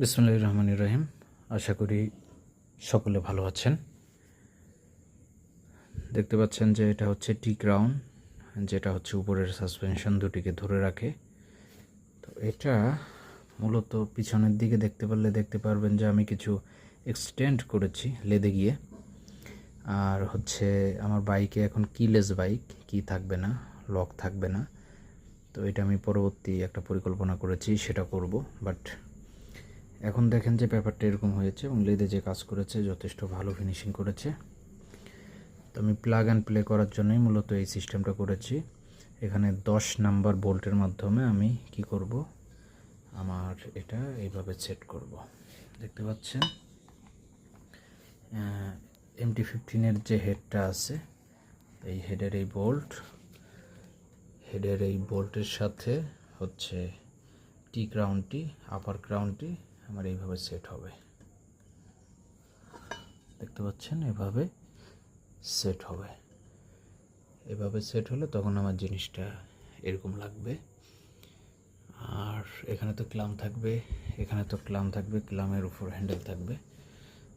বিসমিল্লাহির রহমানির রহিম। আশা করি সকলে ভালো আছেন। দেখতে পাচ্ছেন যে এটা হচ্ছে টি ক্রাউন, যেটা হচ্ছে উপরের সাসপেনশন দুটিকে ধরে রাখে। তো এটা মূলত পিছনের দিকে দেখতে পারবেন যে আমি কিছু এক্সটেন্ড করেছি লেদে গিয়ে। আর হচ্ছে আমার বাইকে এখন কিলেস বাইক, কি থাকবে না, লক থাকবে না। তো এটা আমি পরবর্তী একটা পরিকল্পনা করেছি, সেটা করব। বাট এখন দেখেন যে ব্যাপারটা এরকম হয়েছে এবং লেদে যে কাজ করেছে যথেষ্ট ভালো ফিনিশিং করেছে। তো আমি প্লাগ অ্যান্ড প্লে করার জন্যই মূলত এই সিস্টেমটা করেছি। এখানে 10 নাম্বার বোল্টের মাধ্যমে আমি কি করব, আমার এটা এইভাবে সেট করব। দেখতে পাচ্ছেন MT-15 যে হেডটা আছে, এই হেডের এই বোল্টের সাথে হচ্ছে টি ক্রাউনটি, আপার ক্রাউনটি আমার এইভাবে সেট হবে। দেখতে পাচ্ছেন এভাবে সেট হবে। এভাবে সেট হলে তখন আমার জিনিসটা এরকম লাগবে। আর এখানে তো ক্লাম থাকবে, ক্লামের উপর হ্যান্ডেল থাকবে।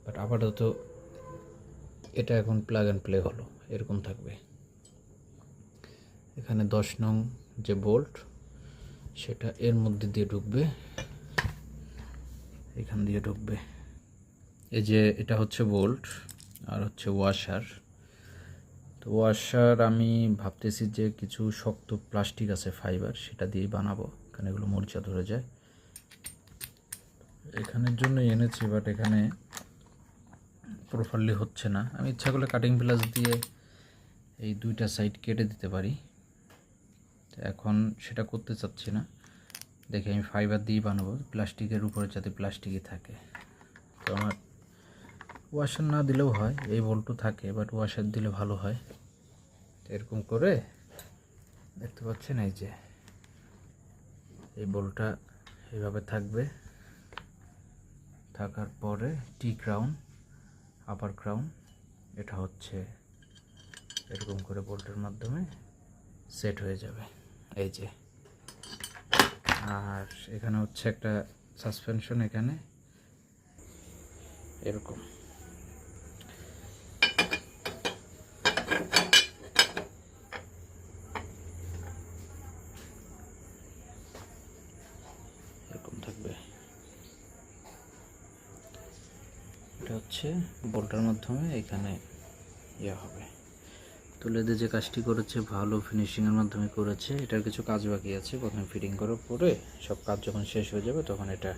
বাট আপাতত এটা এখন প্লাগ অ্যান্ড প্লে হলো, এরকম থাকবে। এখানে 10 নং যে বোল্ট, সেটা এর মধ্যে দিয়ে ঢুকবে, এখান দিয়ে ঢুকবে। এই যে এটা হচ্ছে বোল্ট আর হচ্ছে ওয়াশার। তো ওয়াশার আমি ভাবতেছি যে কিছু শক্ত প্লাস্টিক আছে, ফাইবার, সেটা দিয়েই বানাবো, কারণ এগুলো মরিচা ধরে যায়। এখানের জন্য এনেছি, বাট এখানে প্রপারলি হচ্ছে না। আমি ইচ্ছা করলে কাটিং প্লাস দিয়ে এই দুইটা সাইড কেটে দিতে পারি, তো এখন সেটা করতে চাচ্ছি না। দেখে আমি ফাইবার দিয়েই বানাবো, প্লাস্টিকের উপরে যাতে প্লাস্টিকই থাকে। তো আমার ওয়াশার না দিলেও হয়, এই বোল্টও থাকে, বাট ওয়াশার দিলে ভালো হয়। এরকম করে দেখতে পাচ্ছেন, এই যে এই বোল্টটা এইভাবে থাকবে। থাকার পরে টি ক্রাউন, আপার ক্রাউন, এটা হচ্ছে এরকম করে বোল্টের মাধ্যমে সেট হয়ে যাবে, এই যে। আর এখানে হচ্ছে একটা সাসপেনশন, এখানে এরকম থাকবে। এটা হচ্ছে বোল্টের মাধ্যমে এখানে ইয়ে হবে। তো লেদে যে কাজটি করেছে ভালো ফিনিশিংয়ের মাধ্যমে করেছে। এটার কিছু কাজ বাকি আছে, প্রথমে ফিটিং করার পরে সব কাজ যখন শেষ হয়ে যাবে তখন এটা